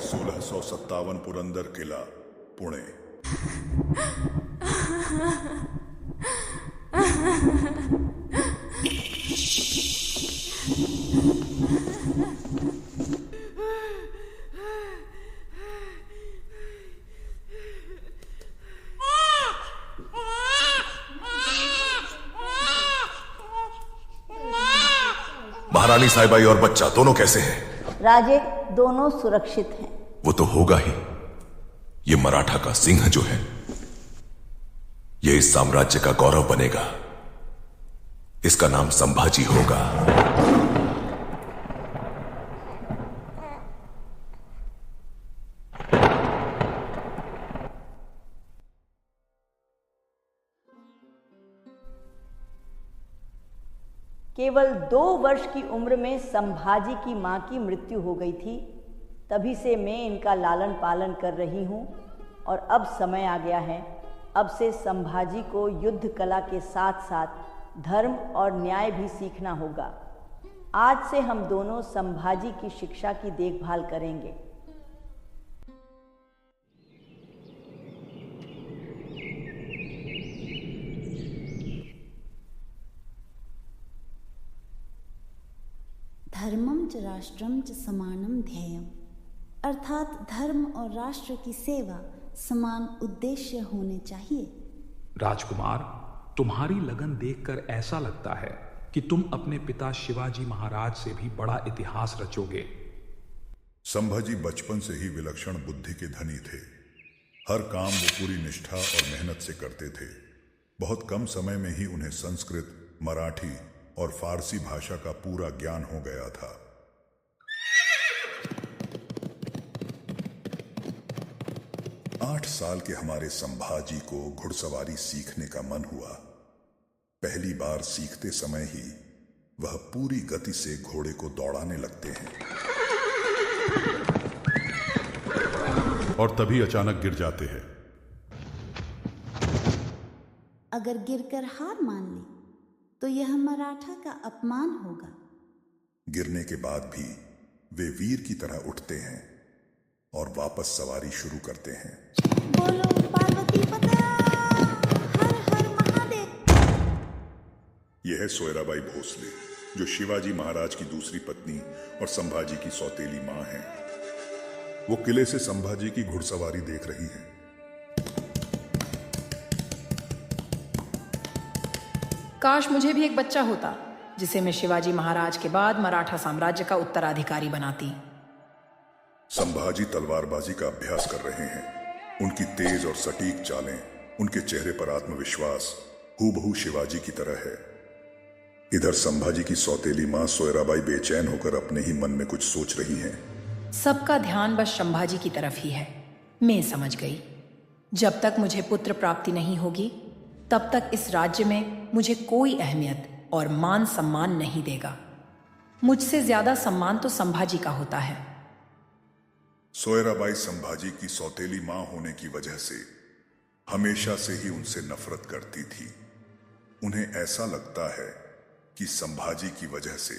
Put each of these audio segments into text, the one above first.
1657 पुरंदर किला, पुणे। महारानी साहिबाई और बच्चा दोनों कैसे हैं? राजे, दोनों सुरक्षित हैं। वो तो होगा ही। ये मराठा का सिंह जो है, ये इस साम्राज्य का गौरव बनेगा। इसका नाम संभाजी होगा। केवल 2 वर्ष की उम्र में संभाजी की मां की मृत्यु हो गई थी। तभी से मैं इनका लालन पालन कर रही हूं और अब समय आ गया है। अब से संभाजी को युद्ध कला के साथ साथ धर्म और न्याय भी सीखना होगा। आज से हम दोनों संभाजी की शिक्षा की देखभाल करेंगे। धर्मम च राष्ट्रम च समानम ध्येयम, अर्थात धर्म और राष्ट्र की सेवा समान उद्देश्य होने चाहिए। राजकुमार, तुम्हारी लगन देखकर ऐसा लगता है कि तुम अपने पिता शिवाजी महाराज से भी बड़ा इतिहास रचोगे। संभाजी बचपन से ही विलक्षण बुद्धि के धनी थे। हर काम वो पूरी निष्ठा और मेहनत से करते थे। बहुत कम समय में ही उन्हें संस्कृत, मराठी और फारसी भाषा का पूरा ज्ञान हो गया था। आठ साल के हमारे संभाजी को घुड़सवारी सीखने का मन हुआ। पहली बार सीखते समय ही वह पूरी गति से घोड़े को दौड़ाने लगते हैं और तभी अचानक गिर जाते हैं। अगर गिरकर हार मान ली तो यह मराठा का अपमान होगा। गिरने के बाद भी वे वीर की तरह उठते हैं और वापस सवारी शुरू करते हैं। बोलो पार्वती पता, हर हर महादेव। यह है सोयराबाई भोसले, जो शिवाजी महाराज की दूसरी पत्नी और संभाजी की सौतेली मां है। वो किले से संभाजी की घुड़सवारी देख रही है। काश मुझे भी एक बच्चा होता जिसे मैं शिवाजी महाराज के बाद मराठा साम्राज्य का उत्तराधिकारी बनाती। संभाजी तलवारबाजी का अभ्यास कर रहे हैं। उनकी तेज और सटीक चालें, उनके चेहरे पर आत्मविश्वास हूबहू शिवाजी की तरह है। इधर संभाजी की सौतेली मां सोयराबाई बेचैन होकर अपने ही मन में कुछ सोच रही हैं। सबका ध्यान बस संभाजी की तरफ ही है। मैं समझ गई, जब तक मुझे पुत्र प्राप्ति नहीं होगी तब तक इस राज्य में मुझे कोई अहमियत और मान सम्मान नहीं देगा। मुझसे ज्यादा सम्मान तो संभाजी का होता है। सोयराबाई संभाजी की सौतेली मां होने की वजह से हमेशा से ही उनसे नफरत करती थी। उन्हें ऐसा लगता है कि संभाजी की वजह से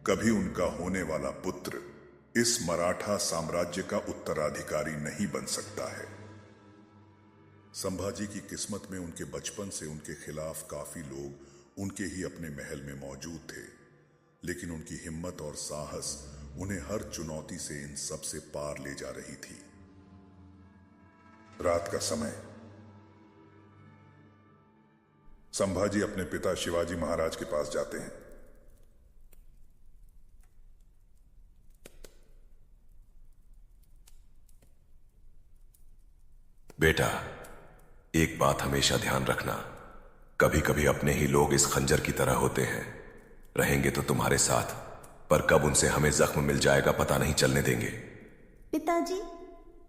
कभी उनका होने वाला पुत्र इस मराठा साम्राज्य का उत्तराधिकारी नहीं बन सकता है। संभाजी की किस्मत में उनके बचपन से उनके खिलाफ काफी लोग उनके ही अपने महल में मौजूद थे, लेकिन उनकी हिम्मत और साहस उन्हें हर चुनौती से इन सब से पार ले जा रही थी। रात का समय, संभाजी अपने पिता शिवाजी महाराज के पास जाते हैं। बेटा, एक बात हमेशा ध्यान रखना, कभी कभी अपने ही लोग इस खंजर की तरह होते हैं। रहेंगे तो तुम्हारे साथ, पर कब उनसे हमें जख्म मिल जाएगा पता नहीं चलने देंगे। पिताजी,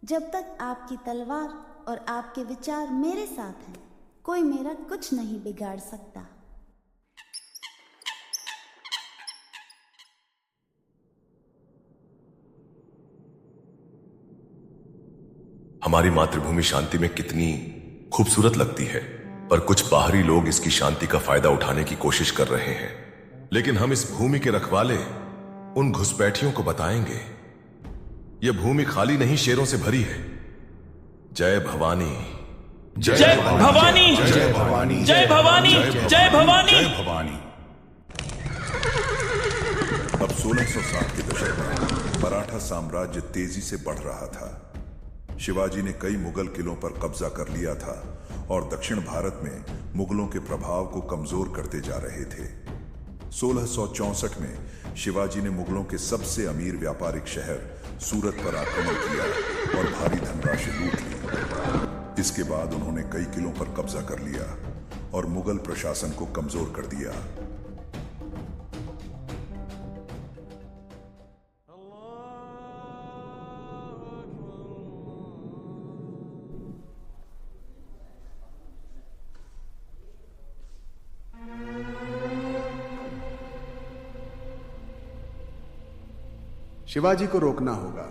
जब तक आपकी तलवार और आपके विचार मेरे साथ हैं, कोई मेरा कुछ नहीं बिगाड़ सकता। हमारी मातृभूमि शांति में कितनी खूबसूरत लगती है, पर कुछ बाहरी लोग इसकी शांति का फायदा उठाने की कोशिश कर रहे हैं। लेकिन हम इस भूमि के रखवाले उन घुसपैठियों को बताएंगे यह भूमि खाली नहीं शेरों से भरी है। जय भवानी, जय भवानी, जय भवानी, जय भवानी, जय भवानी, जय भवानी। अब 1660 के दशक में मराठा साम्राज्य तेजी से बढ़ रहा था। शिवाजी ने कई मुगल किलों पर कब्जा कर लिया था और दक्षिण भारत में मुगलों के प्रभाव को कमजोर करते जा रहे थे। 1664 में शिवाजी ने मुगलों के सबसे अमीर व्यापारिक शहर सूरत पर आक्रमण किया और भारी धनराशि लूट ली। इसके बाद उन्होंने कई किलों पर कब्जा कर लिया और मुगल प्रशासन को कमजोर कर दिया। शिवाजी को रोकना होगा,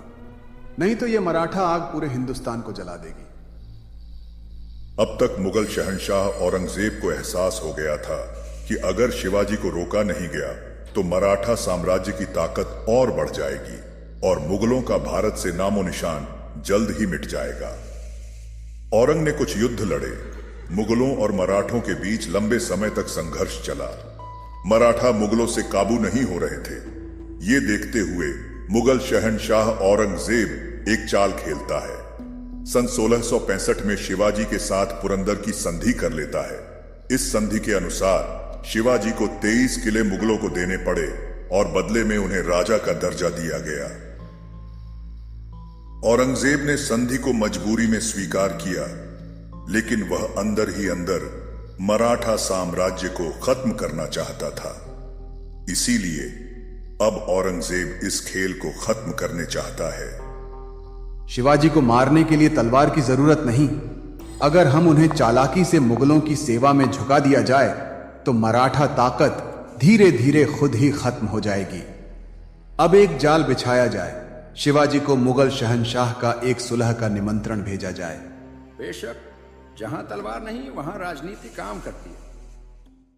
नहीं तो यह मराठा आग पूरे हिंदुस्तान को जला देगी। अब तक मुगल शहंशाह औरंगजेब को एहसास हो गया था कि अगर शिवाजी को रोका नहीं गया तो मराठा साम्राज्य की ताकत और बढ़ जाएगी और मुगलों का भारत से नामो निशान जल्द ही मिट जाएगा। औरंग ने कुछ युद्ध लड़े। मुगलों और मराठों के बीच लंबे समय तक संघर्ष चला। मराठा मुगलों से काबू नहीं हो रहे थे। ये देखते हुए मुगल शहंशाह औरंगजेब एक चाल खेलता है। सन 1665 में शिवाजी के साथ पुरंदर की संधि कर लेता है। इस संधि के अनुसार शिवाजी को 23 किले मुगलों को देने पड़े और बदले में उन्हें राजा का दर्जा दिया गया। औरंगजेब ने संधि को मजबूरी में स्वीकार किया, लेकिन वह अंदर ही अंदर मराठा साम्राज्य को खत्म करना चाहता था। इसीलिए अब औरंगजेब इस खेल को खत्म करने चाहता है। शिवाजी को मारने के लिए तलवार की जरूरत नहीं। अगर हम उन्हें चालाकी से मुगलों की सेवा में झुका दिया जाए तो मराठा ताकत धीरे धीरे खुद ही खत्म हो जाएगी। अब एक जाल बिछाया जाए। शिवाजी को मुगल शहंशाह का एक सुलह का निमंत्रण भेजा जाए। बेशक, जहां तलवार नहीं वहां राजनीति काम करती है।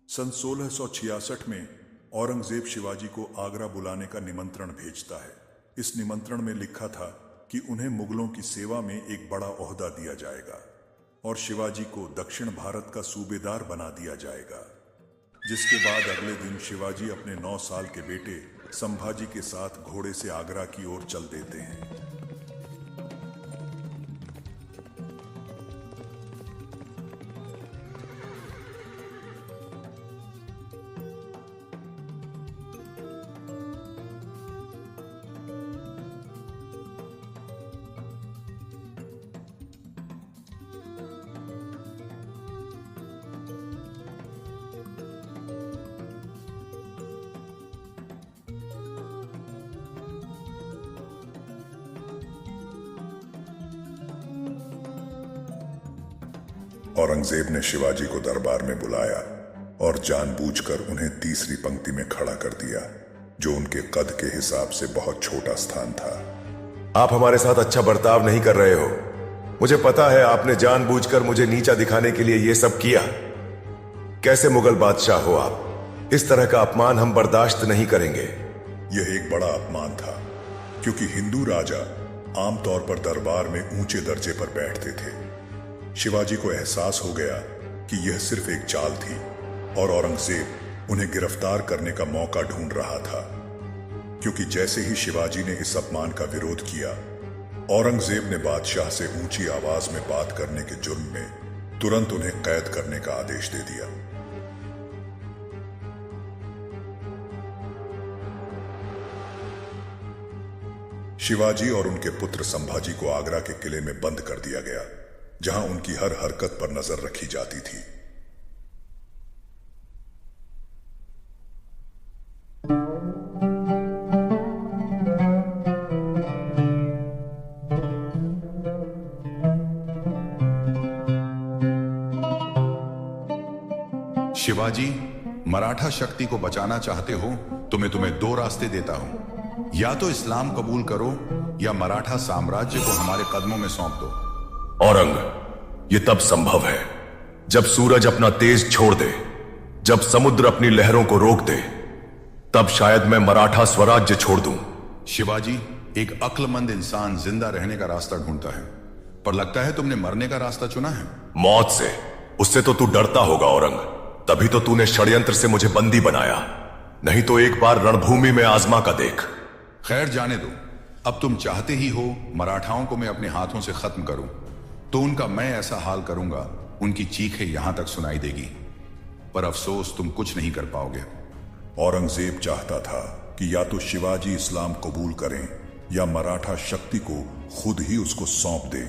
सन 1666 में औरंगजेब शिवाजी को आगरा बुलाने का निमंत्रण भेजता है। इस निमंत्रण में लिखा था कि उन्हें मुगलों की सेवा में एक बड़ा ओहदा दिया जाएगा और शिवाजी को दक्षिण भारत का सूबेदार बना दिया जाएगा। जिसके बाद अगले दिन शिवाजी अपने 9 साल के बेटे संभाजी के साथ घोड़े से आगरा की ओर चल देते हैं। औरंगजेब ने शिवाजी को दरबार में बुलाया और जानबूझकर उन्हें तीसरी पंक्ति में खड़ा कर दिया, जो उनके कद के हिसाब से बहुत छोटा स्थान था। आप हमारे साथ अच्छा बर्ताव नहीं कर रहे हो। मुझे पता है आपने जानबूझकर मुझे नीचा दिखाने के लिए यह सब किया। कैसे मुगल बादशाह हो आप? इस तरह का अपमान हम बर्दाश्त नहीं करेंगे। यह एक बड़ा अपमान था, क्योंकि हिंदू राजा आमतौर पर दरबार में ऊंचे दर्जे पर बैठते थे। शिवाजी को एहसास हो गया कि यह सिर्फ एक चाल थी और औरंगजेब उन्हें गिरफ्तार करने का मौका ढूंढ रहा था। क्योंकि जैसे ही शिवाजी ने इस अपमान का विरोध किया, औरंगजेब ने बादशाह से ऊंची आवाज में बात करने के जुर्म में तुरंत उन्हें कैद करने का आदेश दे दिया। शिवाजी और उनके पुत्र संभाजी को आगरा के किले में बंद कर दिया गया, जहां उनकी हर हरकत पर नजर रखी जाती थी। शिवाजी, मराठा शक्ति को बचाना चाहते हो तो मैं तुम्हें 2 रास्ते देता हूं। या तो इस्लाम कबूल करो या मराठा साम्राज्य को हमारे कदमों में सौंप दो। औरंग, ये तब संभव है जब सूरज अपना तेज छोड़ दे, जब समुद्र अपनी लहरों को रोक दे, तब शायद मैं मराठा स्वराज्य छोड़ दूं। शिवाजी, एक अक्लमंद इंसान जिंदा रहने का रास्ता ढूंढता है, पर लगता है तुमने मरने का रास्ता चुना है। मौत से, उससे तो तू डरता होगा औरंग, तभी तो तूने षड्यंत्र से मुझे बंदी बनाया। नहीं तो एक बार रणभूमि में आजमा का देख। खैर जाने दो, अब तुम चाहते ही हो मराठाओं को मैं अपने हाथों से खत्म करूं, तो उनका मैं ऐसा हाल करूंगा उनकी चीखें यहां तक सुनाई देगी, पर अफसोस तुम कुछ नहीं कर पाओगे। औरंगजेब चाहता था कि या तो शिवाजी इस्लाम कबूल करें या मराठा शक्ति को खुद ही उसको सौंप दे,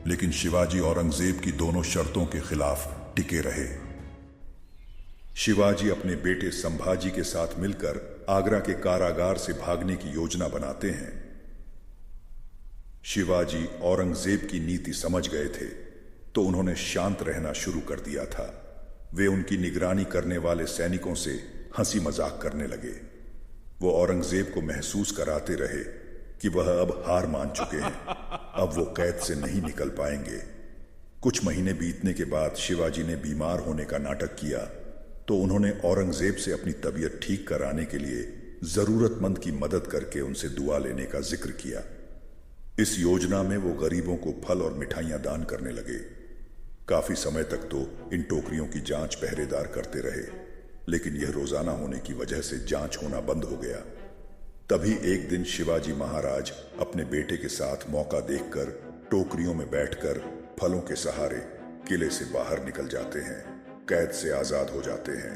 लेकिन शिवाजी औरंगजेब की दोनों शर्तों के खिलाफ टिके रहे। शिवाजी अपने बेटे संभाजी के साथ मिलकर आगरा के कारागार से भागने की योजना बनाते हैं। शिवाजी औरंगजेब की नीति समझ गए थे, तो उन्होंने शांत रहना शुरू कर दिया था। वे उनकी निगरानी करने वाले सैनिकों से हंसी मजाक करने लगे। वो औरंगजेब को महसूस कराते रहे कि वह अब हार मान चुके हैं, अब वो कैद से नहीं निकल पाएंगे। कुछ महीने बीतने के बाद शिवाजी ने बीमार होने का नाटक किया, तो उन्होंने औरंगजेब से अपनी तबीयत ठीक कराने के लिए जरूरतमंद की मदद करके उनसे दुआ लेने का जिक्र किया। इस योजना में वो गरीबों को फल और मिठाइयां दान करने लगे। काफी समय तक तो इन टोकरियों की जांच पहरेदार करते रहे, लेकिन यह रोजाना होने की वजह से जांच होना बंद हो गया। तभी एक दिन शिवाजी महाराज अपने बेटे के साथ मौका देखकर टोकरियों में बैठकर फलों के सहारे किले से बाहर निकल जाते हैं, कैद से आजाद हो जाते हैं।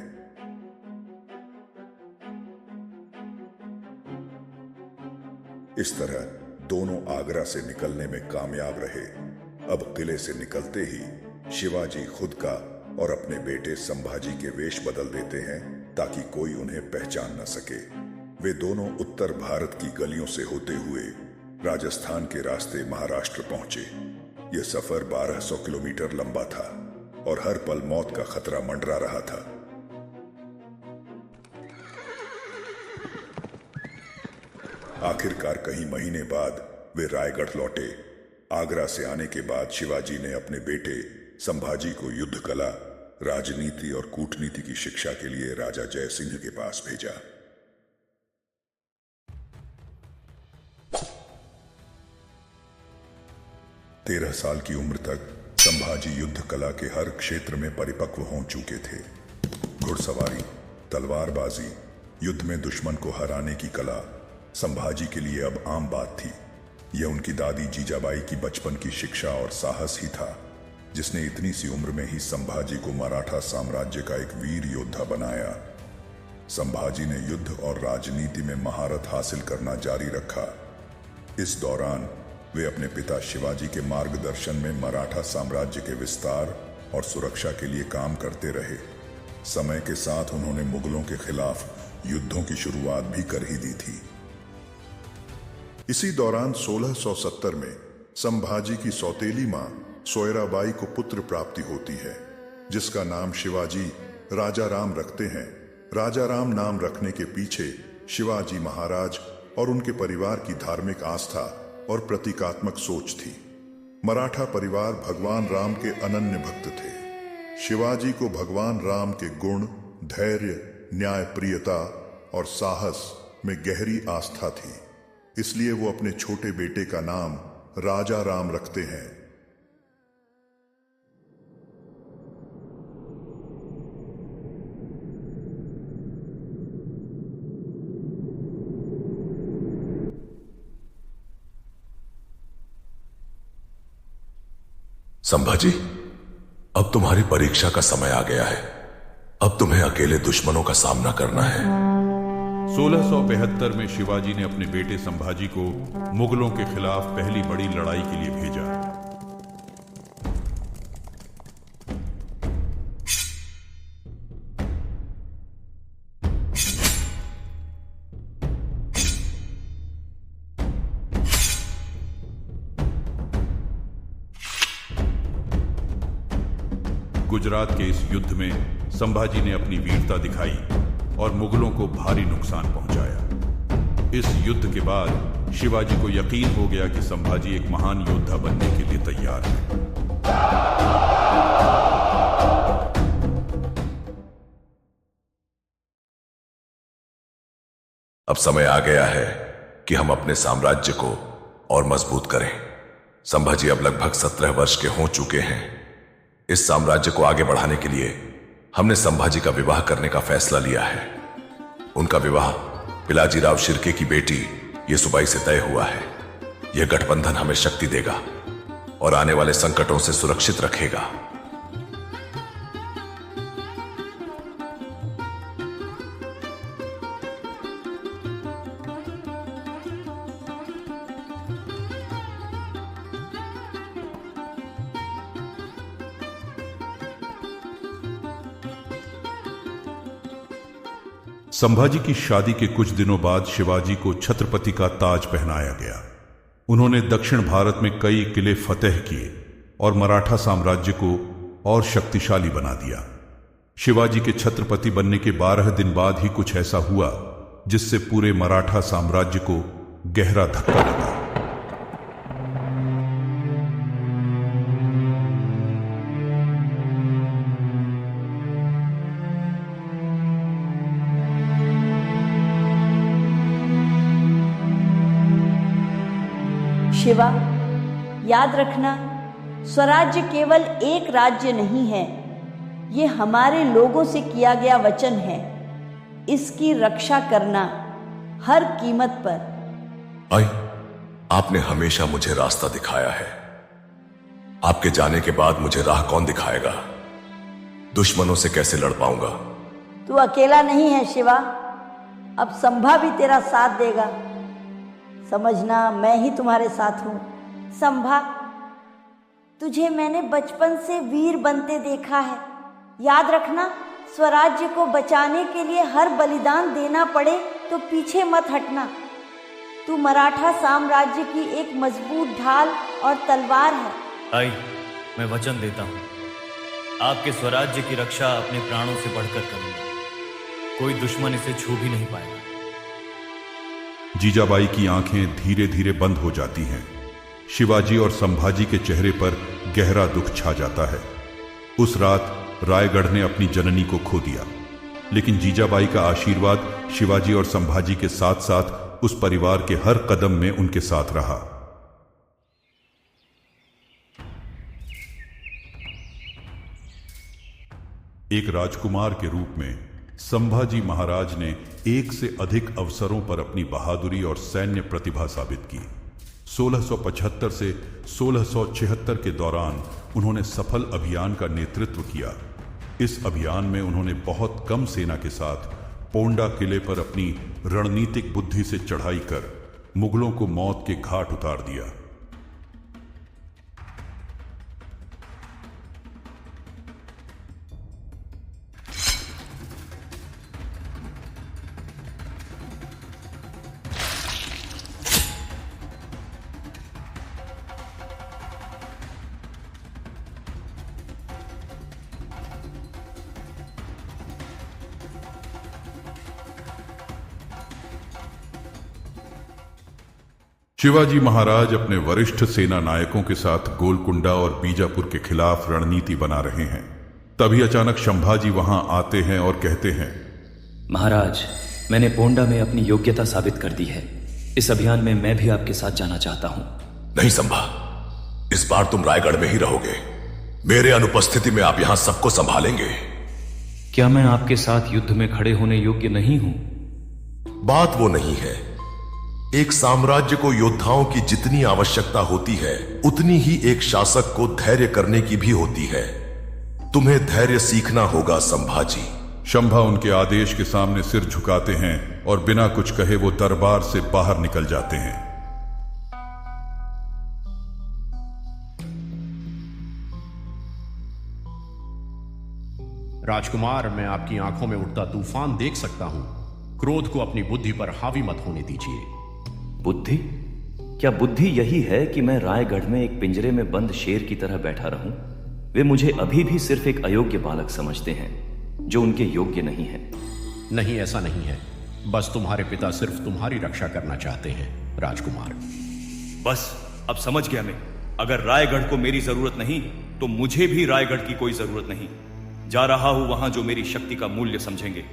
इस तरह दोनों आगरा से निकलने में कामयाब रहे। अब किले से निकलते ही शिवाजी खुद का और अपने बेटे संभाजी के वेश बदल देते हैं ताकि कोई उन्हें पहचान न सके। वे दोनों उत्तर भारत की गलियों से होते हुए राजस्थान के रास्ते महाराष्ट्र पहुंचे। यह सफर 1200 किलोमीटर लंबा था और हर पल मौत का खतरा मंडरा रहा था। आखिरकार कई महीने बाद वे रायगढ़ लौटे। आगरा से आने के बाद शिवाजी ने अपने बेटे संभाजी को युद्ध कला, राजनीति और कूटनीति की शिक्षा के लिए राजा जय सिंह के पास भेजा। तेरह साल की उम्र तक संभाजी युद्ध कला के हर क्षेत्र में परिपक्व हो चुके थे। घुड़सवारी, तलवारबाजी, युद्ध में दुश्मन को हराने की कला संभाजी के लिए अब आम बात थी। यह उनकी दादी जीजाबाई की बचपन की शिक्षा और साहस ही था, जिसने इतनी सी उम्र में ही संभाजी को मराठा साम्राज्य का एक वीर योद्धा बनाया। संभाजी ने युद्ध और राजनीति में महारत हासिल करना जारी रखा। इस दौरान वे अपने पिता शिवाजी के मार्गदर्शन में मराठा साम्राज्य के विस्तार और सुरक्षा के लिए काम करते रहे। समय के साथ उन्होंने मुगलों के खिलाफ युद्धों की शुरुआत भी कर ही दी थी। इसी दौरान 1670 में संभाजी की सौतेली मां सोयराबाई को पुत्र प्राप्ति होती है, जिसका नाम शिवाजी राजा राम रखते हैं। राजा राम नाम रखने के पीछे शिवाजी महाराज और उनके परिवार की धार्मिक आस्था और प्रतीकात्मक सोच थी। मराठा परिवार भगवान राम के अनन्य भक्त थे। शिवाजी को भगवान राम के गुण, धैर्य, न्यायप्रियता और साहस में गहरी आस्था थी, इसलिए वो अपने छोटे बेटे का नाम राजा राम रखते हैं। संभाजी, अब तुम्हारी परीक्षा का समय आ गया है। अब तुम्हें अकेले दुश्मनों का सामना करना है। 1672 में शिवाजी ने अपने बेटे संभाजी को मुगलों के खिलाफ पहली बड़ी लड़ाई के लिए भेजा। गुजरात के इस युद्ध में संभाजी ने अपनी वीरता दिखाई और मुगलों को भारी नुकसान पहुंचाया। इस युद्ध के बाद शिवाजी को यकीन हो गया कि संभाजी एक महान योद्धा बनने के लिए तैयार है। अब समय आ गया है कि हम अपने साम्राज्य को और मजबूत करें। संभाजी अब लगभग 17 वर्ष के हो चुके हैं। इस साम्राज्य को आगे बढ़ाने के लिए हमने संभाजी का विवाह करने का फैसला लिया है। उनका विवाह पिलाजीराव शिर्के की बेटी येसुबाई से तय हुआ है। यह गठबंधन हमें शक्ति देगा और आने वाले संकटों से सुरक्षित रखेगा। संभाजी की शादी के कुछ दिनों बाद शिवाजी को छत्रपति का ताज पहनाया गया। उन्होंने दक्षिण भारत में कई किले फतेह किए और मराठा साम्राज्य को और शक्तिशाली बना दिया। शिवाजी के छत्रपति बनने के 12 दिन बाद ही कुछ ऐसा हुआ जिससे पूरे मराठा साम्राज्य को गहरा धक्का लगा। शिवा, याद रखना, स्वराज्य केवल एक राज्य नहीं है, ये हमारे लोगों से किया गया वचन है। इसकी रक्षा करना हर कीमत पर। आई, आपने हमेशा मुझे रास्ता दिखाया है। आपके जाने के बाद मुझे राह कौन दिखाएगा? दुश्मनों से कैसे लड़ पाऊंगा? तू अकेला नहीं है शिवा, अब संभा भी तेरा साथ देगा। समझना, मैं ही तुम्हारे साथ हूं। संभा, तुझे मैंने बचपन से वीर बनते देखा है। याद रखना, स्वराज्य को बचाने के लिए हर बलिदान देना पड़े तो पीछे मत हटना। तू मराठा साम्राज्य की एक मजबूत ढाल और तलवार है। आई, मैं वचन देता हूँ, आपके स्वराज्य की रक्षा अपने प्राणों से बढ़कर करूंगा। कोई दुश्मन इसे छू भी नहीं पाएगा। जीजाबाई की आंखें धीरे धीरे बंद हो जाती हैं। शिवाजी और संभाजी के चेहरे पर गहरा दुख छा जाता है। उस रात रायगढ़ ने अपनी जननी को खो दिया, लेकिन जीजाबाई का आशीर्वाद शिवाजी और संभाजी के साथ साथ उस परिवार के हर कदम में उनके साथ रहा। एक राजकुमार के रूप में संभाजी महाराज ने एक से अधिक अवसरों पर अपनी बहादुरी और सैन्य प्रतिभा साबित की। 1675 से 1676 के दौरान उन्होंने सफल अभियान का नेतृत्व किया। इस अभियान में उन्होंने बहुत कम सेना के साथ पोंडा किले पर अपनी रणनीतिक बुद्धि से चढ़ाई कर मुगलों को मौत के घाट उतार दिया। शिवाजी महाराज अपने वरिष्ठ सेना नायकों के साथ गोलकुंडा और बीजापुर के खिलाफ रणनीति बना रहे हैं। तभी अचानक संभाजी वहां आते हैं और कहते हैं, महाराज, मैंने पोंडा में अपनी योग्यता साबित कर दी है। इस अभियान में मैं भी आपके साथ जाना चाहता हूं। नहीं संभा, इस बार तुम रायगढ़ में ही रहोगे। मेरे अनुपस्थिति में आप यहां सबको संभालेंगे। क्या मैं आपके साथ युद्ध में खड़े होने योग्य नहीं हूं? बात वो नहीं है। एक साम्राज्य को योद्धाओं की जितनी आवश्यकता होती है, उतनी ही एक शासक को धैर्य करने की भी होती है। तुम्हें धैर्य सीखना होगा संभाजी। शंभा उनके आदेश के सामने सिर झुकाते हैं और बिना कुछ कहे वो दरबार से बाहर निकल जाते हैं। राजकुमार, मैं आपकी आंखों में उठता तूफान देख सकता हूं। क्रोध को अपनी बुद्धि पर हावी मत होने दीजिए। बुद्धि? क्या बुद्धि यही है कि मैं रायगढ़ में एक पिंजरे में बंद शेर की तरह बैठा रहूं? वे मुझे अभी भी सिर्फ एक अयोग्य बालक समझते हैं जो उनके योग्य नहीं है। नहीं, ऐसा नहीं है। बस तुम्हारे पिता सिर्फ तुम्हारी रक्षा करना चाहते हैं राजकुमार। बस अब समझ गया मैं। अगर रायगढ़ को मेरी जरूरत नहीं तो मुझे भी रायगढ़ की कोई जरूरत नहीं। जा रहा हूं वहां जो मेरी शक्ति का मूल्य समझेंगे।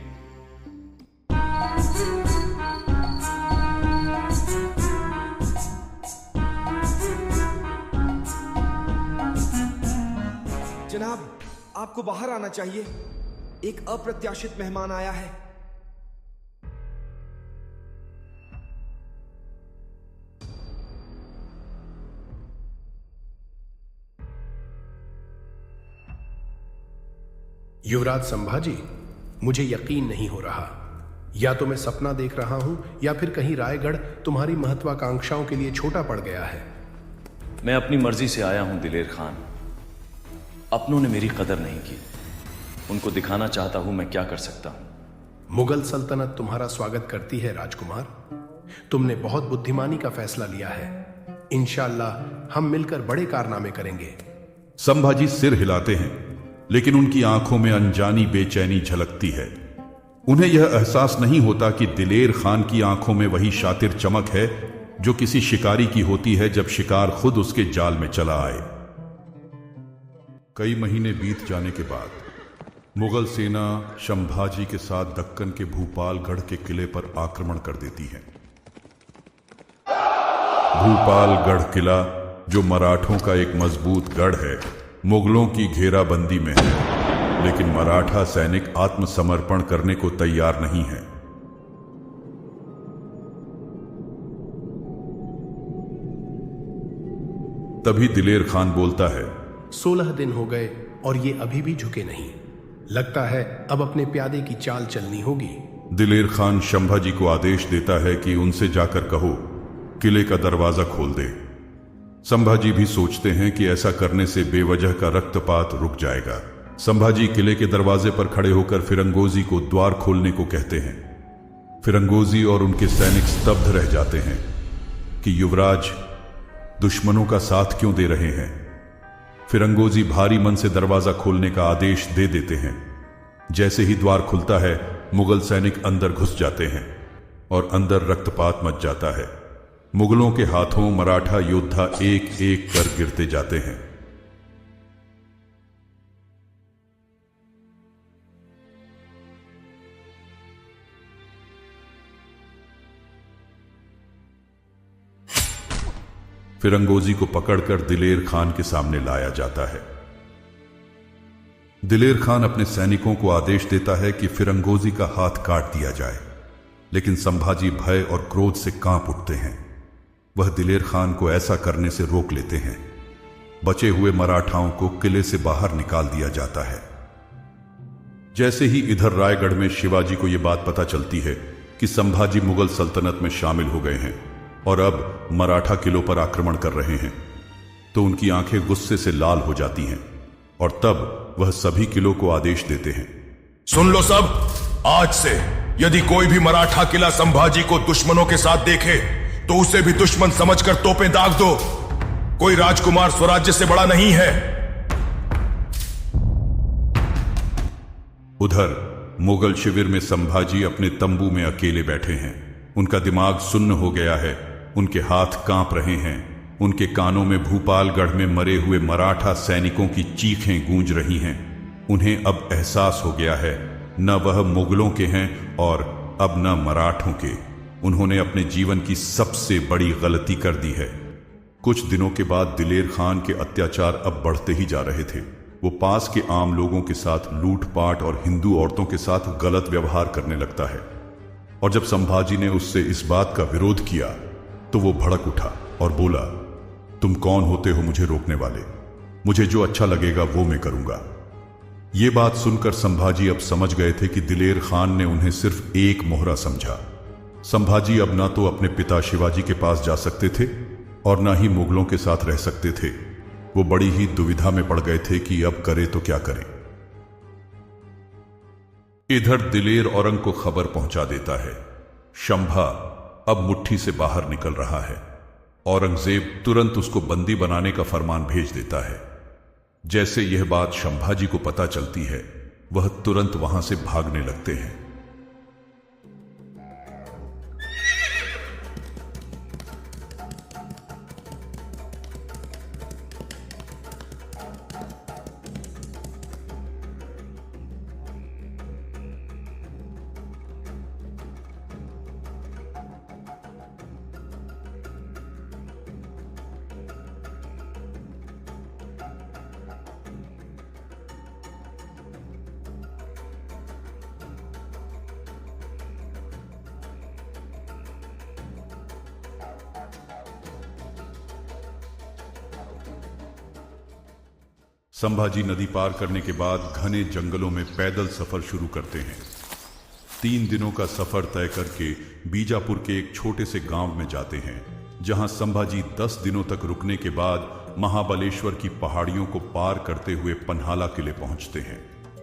जनाब, आपको बाहर आना चाहिए। एक अप्रत्याशित मेहमान आया है। युवराज संभाजी, मुझे यकीन नहीं हो रहा। या तो मैं सपना देख रहा हूं या फिर कहीं रायगढ़ तुम्हारी महत्वाकांक्षाओं के लिए छोटा पड़ गया है। मैं अपनी मर्जी से आया हूं दिलेर खान। अपनों ने मेरी कदर नहीं की। उनको दिखाना चाहता हूं मैं क्या कर सकता हूं। मुगल सल्तनत तुम्हारा स्वागत करती है राजकुमार। तुमने बहुत बुद्धिमानी का फैसला लिया है। इंशाअल्लाह हम मिलकर बड़े कारनामे करेंगे। संभाजी सिर हिलाते हैं, लेकिन उनकी आंखों में अनजानी बेचैनी झलकती है। उन्हें यह एहसास नहीं होता कि दिलेर खान की आंखों में वही शातिर चमक है जो किसी शिकारी की होती है जब शिकार खुद उसके जाल में चला आए। कई महीने बीत जाने के बाद मुगल सेना संभाजी के साथ दक्कन के भूपालगढ़ के किले पर आक्रमण कर देती है। भूपालगढ़ किला, जो मराठों का एक मजबूत गढ़ है, मुगलों की घेराबंदी में है, लेकिन मराठा सैनिक आत्मसमर्पण करने को तैयार नहीं है। तभी दिलेर खान बोलता है, 16 दिन हो गए और ये अभी भी झुके नहीं। लगता है अब अपने प्यादे की चाल चलनी होगी। दिलेर खान संभाजी को आदेश देता है कि उनसे जाकर कहो किले का दरवाजा खोल दे। संभाजी भी सोचते हैं कि ऐसा करने से बेवजह का रक्तपात रुक जाएगा। संभाजी किले के दरवाजे पर खड़े होकर फिरंगोजी को द्वार खोलने को कहते हैं। फिरंगोजी और उनके सैनिक स्तब्ध रह जाते हैं कि युवराज दुश्मनों का साथ क्यों दे रहे हैं। फिरंगोजी भारी मन से दरवाजा खोलने का आदेश दे देते हैं। जैसे ही द्वार खुलता है, मुगल सैनिक अंदर घुस जाते हैं और अंदर रक्तपात मच जाता है। मुगलों के हाथों मराठा योद्धा एक एक कर गिरते जाते हैं। फिरंगोजी को पकड़कर दिलेर खान के सामने लाया जाता है। दिलेर खान अपने सैनिकों को आदेश देता है कि फिरंगोजी का हाथ काट दिया जाए, लेकिन संभाजी भय और क्रोध से कांप उठते हैं। वह दिलेर खान को ऐसा करने से रोक लेते हैं। बचे हुए मराठाओं को किले से बाहर निकाल दिया जाता है। जैसे ही इधर रायगढ़ में शिवाजी को यह बात पता चलती है कि संभाजी मुगल सल्तनत में शामिल हो गए हैं और अब मराठा किलों पर आक्रमण कर रहे हैं, तो उनकी आंखें गुस्से से लाल हो जाती हैं और तब वह सभी किलों को आदेश देते हैं, सुन लो सब, आज से यदि कोई भी मराठा किला संभाजी को दुश्मनों के साथ देखे तो उसे भी दुश्मन समझकर तोपें दाग दो। कोई राजकुमार स्वराज्य से बड़ा नहीं है। उधर मुगल शिविर में संभाजी अपने तंबू में अकेले बैठे हैं। उनका दिमाग सुन्न हो गया है, उनके हाथ कांप रहे हैं। उनके कानों में भूपालगढ़ में मरे हुए मराठा सैनिकों की चीखें गूंज रही हैं। उन्हें अब एहसास हो गया है, न वह मुगलों के हैं और अब न मराठों के। उन्होंने अपने जीवन की सबसे बड़ी गलती कर दी है। कुछ दिनों के बाद दिलेर खान के अत्याचार अब बढ़ते ही जा रहे थे। वो पास के आम लोगों के साथ लूटपाट और हिंदू औरतों के साथ गलत व्यवहार करने लगता है। और जब संभाजी ने उससे इस बात का विरोध किया तो वो भड़क उठा और बोला, तुम कौन होते हो मुझे रोकने वाले? मुझे जो अच्छा लगेगा वो मैं करूंगा। ये बात सुनकर संभाजी अब समझ गए थे कि दिलेर खान ने उन्हें सिर्फ एक मोहरा समझा। संभाजी अब ना तो अपने पिता शिवाजी के पास जा सकते थे और ना ही मुगलों के साथ रह सकते थे। वो बड़ी ही दुविधा में पड़ गए थे कि अब करे तो क्या करें। इधर दिलेर औरंग को खबर पहुंचा देता है, शंभा अब मुट्ठी से बाहर निकल रहा है। औरंगजेब तुरंत उसको बंदी बनाने का फरमान भेज देता है। जैसे यह बात संभाजी को पता चलती है, वह तुरंत वहां से भागने लगते हैं। संभाजी नदी पार करने के बाद घने जंगलों में पैदल सफर शुरू करते हैं। 3 दिनों का सफर तय करके बीजापुर के एक छोटे से गांव में जाते हैं, जहां संभाजी 10 दिनों तक रुकने के बाद महाबलेश्वर की पहाड़ियों को पार करते हुए पन्हाला किले पहुंचते हैं,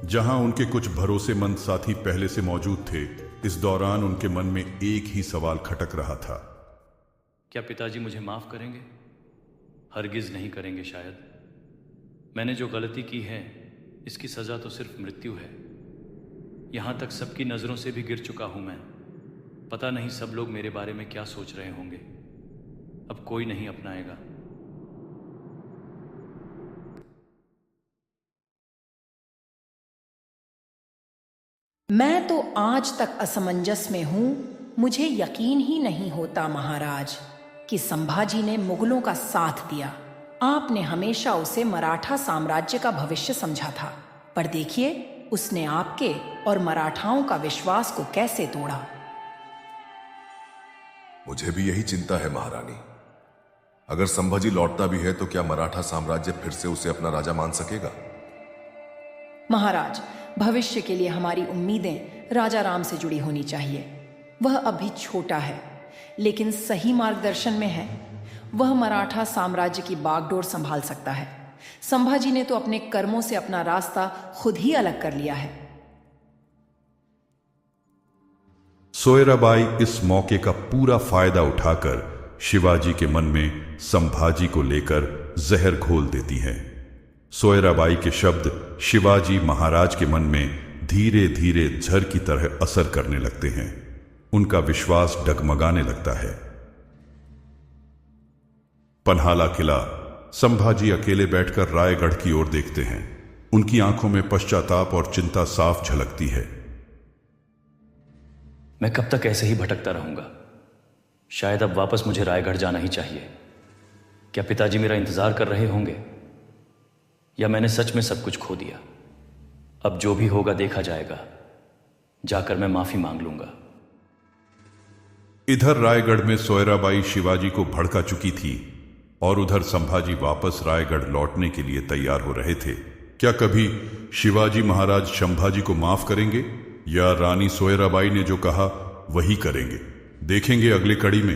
जहां उनके कुछ भरोसेमंद साथी पहले से मौजूद थे। इस दौरान उनके मन में एक ही सवाल खटक रहा था। क्या पिताजी मुझे माफ करेंगे? हरगिज नहीं करेंगे शायद। मैंने जो गलती की है, इसकी सजा तो सिर्फ मृत्यु है। यहां तक सबकी नजरों से भी गिर चुका हूं मैं। पता नहीं सब लोग मेरे बारे में क्या सोच रहे होंगे। अब कोई नहीं अपनाएगा। मैं तो आज तक असमंजस में हूं। मुझे यकीन ही नहीं होता महाराज कि संभाजी ने मुगलों का साथ दिया। आपने हमेशा उसे मराठा साम्राज्य का भविष्य समझा था, पर देखिए उसने आपके और मराठाओं का विश्वास को कैसे तोड़ा। मुझे भी यही चिंता है महारानी। अगर संभाजी लौटता भी है तो क्या मराठा साम्राज्य फिर से उसे अपना राजा मान सकेगा? महाराज, भविष्य के लिए हमारी उम्मीदें राजा राम से जुड़ी होनी चाहिए। वह अभी छोटा है, लेकिन सही मार्गदर्शन में है। वह मराठा साम्राज्य की बागडोर संभाल सकता है। संभाजी ने तो अपने कर्मों से अपना रास्ता खुद ही अलग कर लिया है। सोयराबाई इस मौके का पूरा फायदा उठाकर शिवाजी के मन में संभाजी को लेकर जहर घोल देती है। सोयराबाई के शब्द शिवाजी महाराज के मन में धीरे धीरे झर की तरह असर करने लगते हैं। उनका विश्वास डगमगाने लगता है। पन्हाला किला। संभाजी अकेले बैठकर रायगढ़ की ओर देखते हैं। उनकी आंखों में पश्चाताप और चिंता साफ झलकती है। मैं कब तक ऐसे ही भटकता रहूंगा? शायद अब वापस मुझे रायगढ़ जाना ही चाहिए। क्या पिताजी मेरा इंतजार कर रहे होंगे, या मैंने सच में सब कुछ खो दिया? अब जो भी होगा देखा जाएगा। जाकर मैं माफी मांग लूंगा। इधर रायगढ़ में सोयराबाई शिवाजी को भड़का चुकी थी और उधर संभाजी वापस रायगढ़ लौटने के लिए तैयार हो रहे थे। क्या कभी शिवाजी महाराज संभाजी को माफ करेंगे, या रानी सोयराबाई ने जो कहा वही करेंगे? देखेंगे अगली कड़ी में।